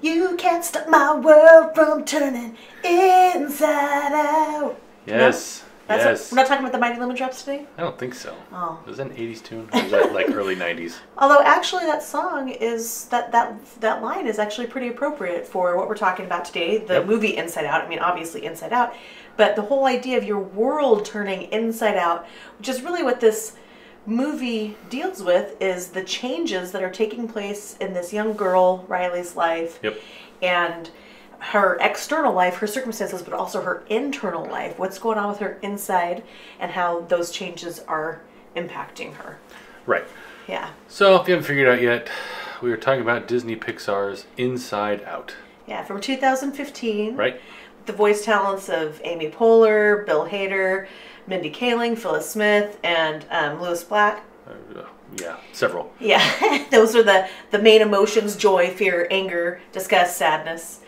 You can't stop my world from turning inside out. Yes. No? Yes. We're not talking about the Mighty Lemon Drops today? I don't think so. Oh. Was that an 80s tune? Or was that like early 90s? Although actually that song is, that line is actually pretty appropriate for what we're talking about today. The movie Inside Out. I mean, obviously Inside Out. But the whole idea of your world turning inside out, which is really what this movie deals with, is the changes that are taking place in this young girl, Riley's life. Yep. And her external life, her circumstances, but also her internal life. What's going on with her inside and how those changes are impacting her. Right. Yeah. So, if you haven't figured it out yet, we were talking about Disney Pixar's Inside Out. Yeah, from 2015. Right. The voice talents of Amy Poehler, Bill Hader, Mindy Kaling, Phyllis Smith, and Louis Black. Yeah, several. Yeah, those are the main emotions: joy, fear, anger, disgust, sadness.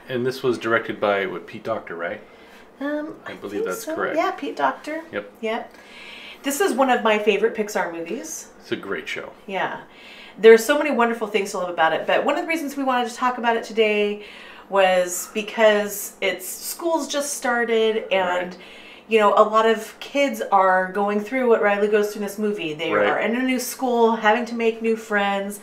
And this was directed by, Pete Docter, right? I believe that's so. correct. Yeah, Pete Docter. Yep. Yep. This is one of my favorite Pixar movies. It's a great show. Yeah. There's so many wonderful things to love about it, but one of the reasons we wanted to talk about it today was because school's just started, and you know, a lot of kids are going through what Riley goes through in this movie. They are in a new school, having to make new friends.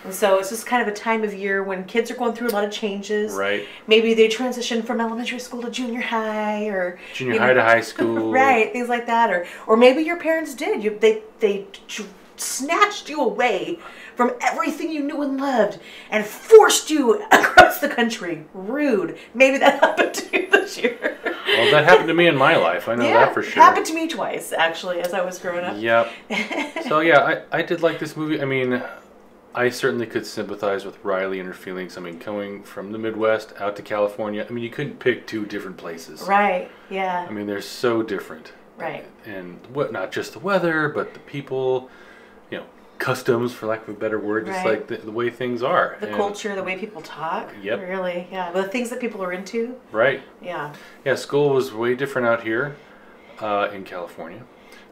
And so it's just kind of a time of year when kids are going through a lot of changes. Right. Maybe they transition from elementary school to junior high, or junior high to high school. Right, things like that. Or maybe your parents did. They snatched you away from everything you knew and loved and forced you across the country. Rude. Maybe that happened to you this year. Well, that happened to me in my life. I know that for sure. It happened to me twice, actually, as I was growing up. Yep. So, yeah, I did like this movie. I mean, I certainly could sympathize with Riley and her feelings. I mean, coming from the Midwest out to California, I mean, you couldn't pick two different places. Right, yeah. I mean, they're so different. Right. And not just the weather, but the people, you know, customs, for lack of a better word, just like the way things are. The culture, the way people talk. Yep. Really, yeah. The things that people are into. Right. Yeah. Yeah, school was way different out here in California.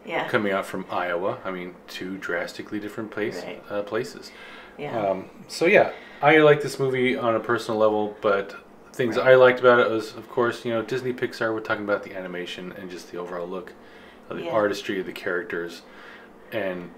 Yeah. Coming out from Iowa, I mean, two drastically different places. Yeah. So yeah, I like this movie on a personal level, but things I liked about it was, of course, you know, Disney Pixar. We're talking about the animation and just the overall look of the artistry of the characters, and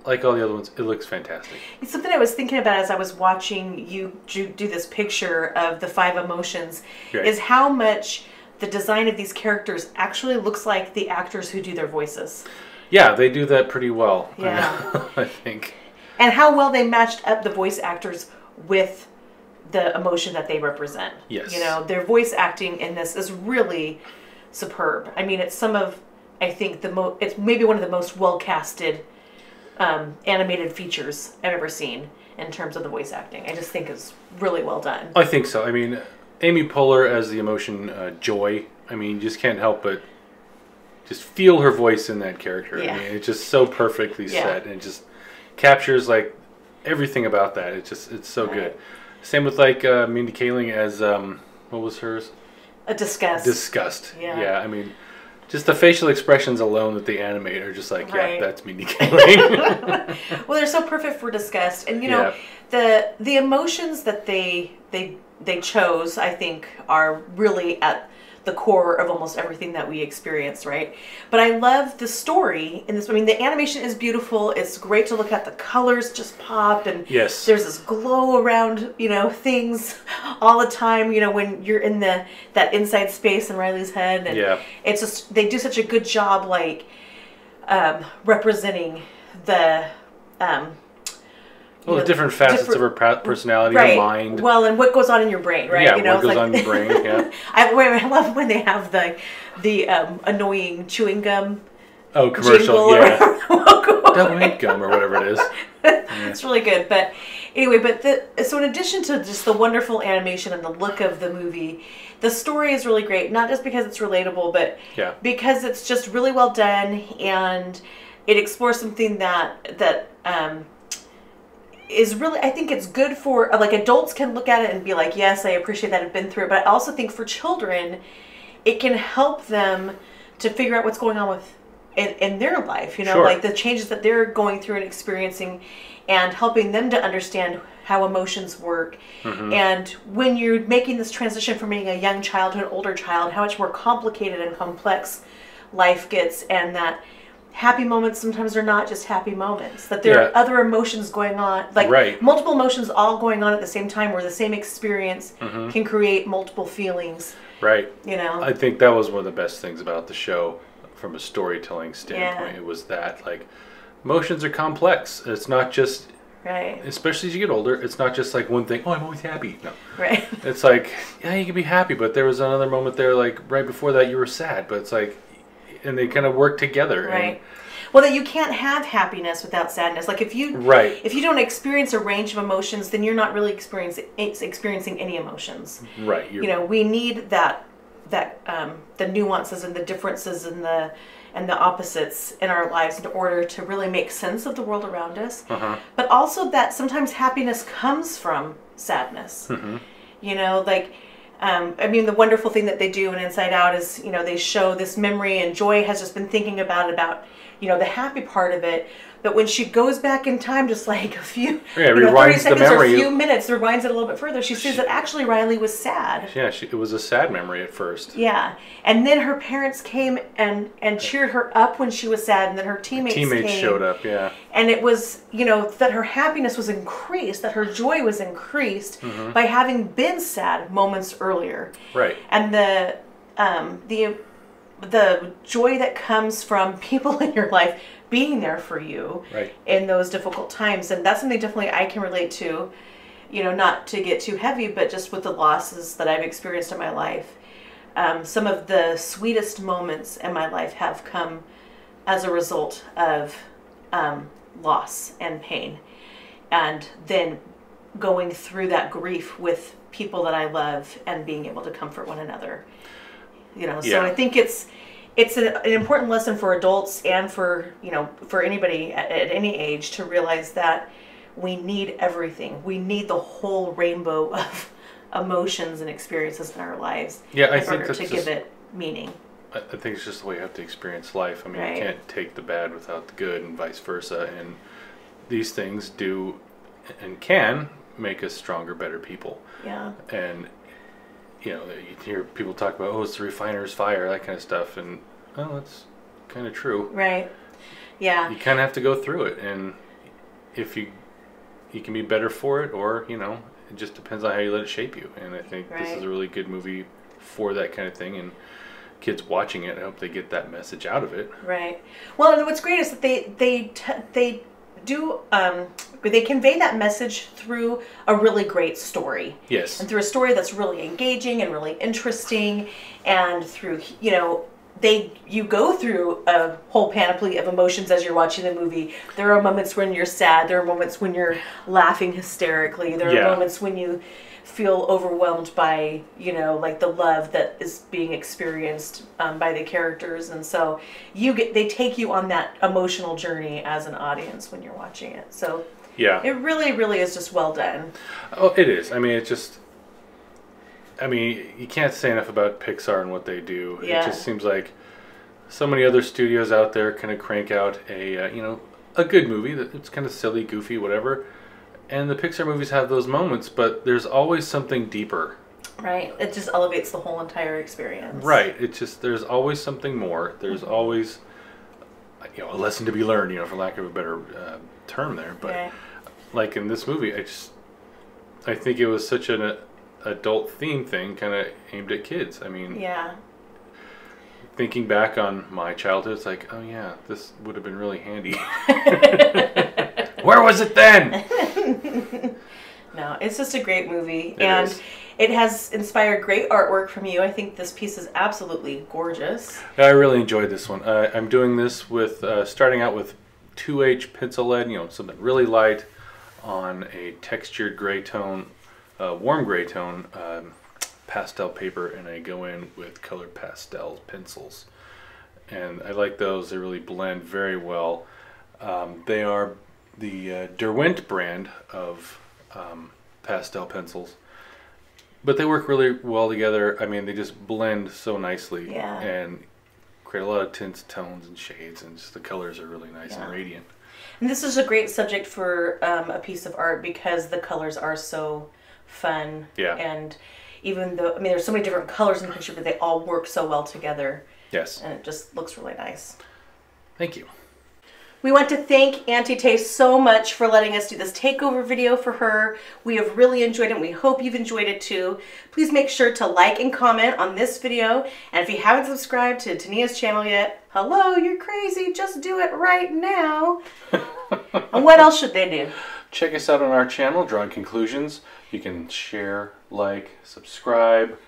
like all the other ones, it looks fantastic. It's something I was thinking about as I was watching you do this picture of the 5 emotions, is how much the design of these characters actually looks like the actors who do their voices. Yeah, they do that pretty well. Yeah. I think. And how well they matched up the voice actors with the emotion that they represent. Yes. You know, their voice acting in this is really superb. I mean, it's some of, I think, it's maybe one of the most well-casted animated features I've ever seen in terms of the voice acting. I just think it's really well done. I think so. I mean, Amy Poehler as the emotion Joy, I mean, you just can't help but just feel her voice in that character. Yeah. I mean, it's just so perfectly set, and it just captures like everything about that. It's so good. Same with like Mindy Kaling as what was hers? A disgust. Disgust. Yeah. Yeah. I mean, just the facial expressions alone that they animate are just like, yeah, that's Mindy Kaling. Well, they're so perfect for disgust, and you know, the emotions that they chose, I think, are really at the core of almost everything that we experience, right? But I love the story in this. I mean, the animation is beautiful. It's great to look at. The colors just pop, and there's this glow around, you know, things all the time, you know, when you're in that inside space in Riley's head. And it's just, they do such a good job, like, representing the the different facets of her personality, her mind. Well, and what goes on in your brain, right? Yeah, you know, what goes on in your brain, yeah. I love when they have the annoying chewing gum commercial, double gum or whatever it is. It's really good. But anyway, so in addition to just the wonderful animation and the look of the movie, the story is really great, not just because it's relatable, but because it's just really well done, and it explores something that is really, I think it's good for, like, adults can look at it and be like, yes, I appreciate that I've been through it, but I also think for children, it can help them to figure out what's going on with in their life, you know, Sure. like the changes that they're going through and experiencing, and helping them to understand how emotions work. And when you're making this transition from being a young child to an older child, how much more complicated and complex life gets, and that happy moments sometimes are not just happy moments, that there are other emotions going on, like multiple emotions all going on at the same time, where the same experience can create multiple feelings. Right. You know, I think that was one of the best things about the show from a storytelling standpoint. It was that, like, emotions are complex. It's not just, especially as you get older, it's not just like one thing, oh, I'm always happy. No. Right. It's like, yeah, you can be happy, but there was another moment there, like right before that you were sad, but it's like, and they kind of work together. Right. Well, that you can't have happiness without sadness. Like if you don't experience a range of emotions, then you're not really experiencing any emotions. Right. You know, we need that the nuances and the differences and the opposites in our lives in order to really make sense of the world around us. But also that sometimes happiness comes from sadness. You know, like I mean, the wonderful thing that they do in Inside Out is, you know, they show this memory, and Joy has just been thinking about, you know, the happy part of it. But when she goes back in time, just like a few, 30 seconds or a few minutes, rewinds it a little bit further, she sees that actually Riley was sad. Yeah, it was a sad memory at first. Yeah. And then her parents came and cheered her up when she was sad, and then her teammates came. Showed up, yeah. And it was, you know, that her happiness was increased, that her joy was increased by having been sad moments earlier. Right. And the joy that comes from people in your life being there for you in those difficult times. And that's something definitely I can relate to, you know, not to get too heavy, but just with the losses that I've experienced in my life. Some of the sweetest moments in my life have come as a result of loss and pain. And then going through that grief with people that I love and being able to comfort one another. You know, so I think it's an important lesson for adults and for, you know, for anybody at any age to realize that we need everything. We need the whole rainbow of emotions and experiences in our lives in order to give it meaning. I think it's just the way you have to experience life. I mean, you can't take the bad without the good and vice versa. And these things do and can make us stronger, better people. Yeah. And you know, you hear people talk about, oh, it's the refiner's fire, that kind of stuff, and well, that's kind of true. Right. Yeah. You kind of have to go through it, and if you can be better for it, or you know, it just depends on how you let it shape you. And I think this is a really good movie for that kind of thing, and kids watching it, I hope they get that message out of it. Right. Well, and what's great is that they do they convey that message through a really great story. Yes. And through a story that's really engaging and really interesting, and through, you know, you go through a whole panoply of emotions as you're watching the movie. There are moments when you're sad, there are moments when you're laughing hysterically, there are moments when you feel overwhelmed by, you know, like the love that is being experienced by the characters. And so they take you on that emotional journey as an audience when you're watching it. So it really, really is just well done. Oh, it is. I mean, you can't say enough about Pixar and what they do. Yeah. It just seems like so many other studios out there kind of crank out a good movie that's kind of silly, goofy, whatever. And the Pixar movies have those moments, but there's always something deeper. Right. It just elevates the whole entire experience. Right. It's just, there's always something more. There's always, you know, a lesson to be learned, you know, for lack of a better term there. But like in this movie, I think it was such an adult theme thing, kind of aimed at kids. I mean, thinking back on my childhood, it's like, oh yeah, this would have been really handy. Where was it then? No, it's just a great movie. It has inspired great artwork from you. I think this piece is absolutely gorgeous. I really enjoyed this one. I'm doing this with, starting out with 2H pencil lead, you know, something really light on a textured gray tone, warm gray tone pastel paper, and I go in with colored pastel pencils. And I like those. They really blend very well. They are the Derwent brand of pastel pencils, but they work really well together. I mean, they just blend so nicely. Yeah. And great. A lot of tints, tones, and shades, and just the colors are really nice and radiant. And this is a great subject for a piece of art because the colors are so fun. Yeah. And even though, I mean, there's so many different colors in the picture, but they all work so well together. Yes. And it just looks really nice. Thank you. We want to thank Auntie Tay so much for letting us do this takeover video for her. We have really enjoyed it, and we hope you've enjoyed it too. Please make sure to like and comment on this video. And if you haven't subscribed to Tania's channel yet, hello, you're crazy. Just do it right now. And what else should they do? Check us out on our channel, Drawing Conclusions. You can share, like, subscribe,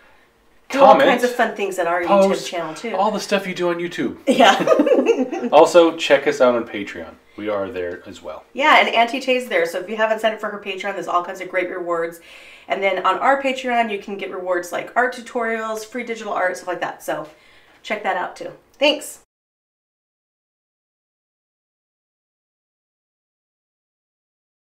Do comment, all kinds of fun things at our YouTube channel too. All the stuff you do on YouTube. Yeah. Also, check us out on Patreon. We are there as well. Yeah, and Auntie Tay's there. So if you haven't signed up for her Patreon, there's all kinds of great rewards. And then on our Patreon, you can get rewards like art tutorials, free digital art, stuff like that. So check that out too. Thanks.